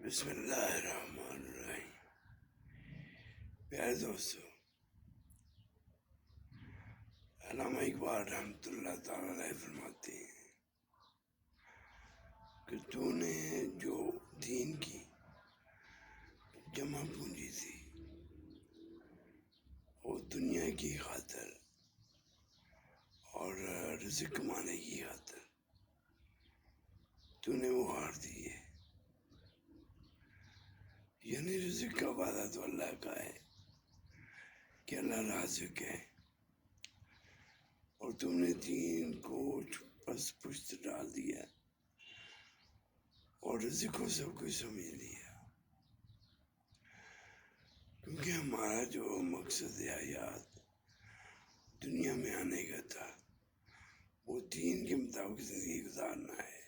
بسم اللہ الرحمن الرحیم۔ پیارے دوستو، علامہ اقبال رحمۃ اللہ تعالیٰ علیہ فرماتے ہیں کہ تو نے جو دین کی جمع پونجی تھی وہ دنیا کی خاطر اور رزق کمانے کی خاطر تو نے وہ ہار دی ہے۔ یعنی رزق کا وعدہ تو اللہ کا ہے کہ اللہ رازق ہے، اور تم نے دین کو پس پشت ڈال دیا اور رزق کو سب کچھ سمجھ لیا، کیونکہ ہمارا جو مقصد حیات دنیا میں آنے کا تھا وہ دین کے مطابق زندگی گزارنا ہے،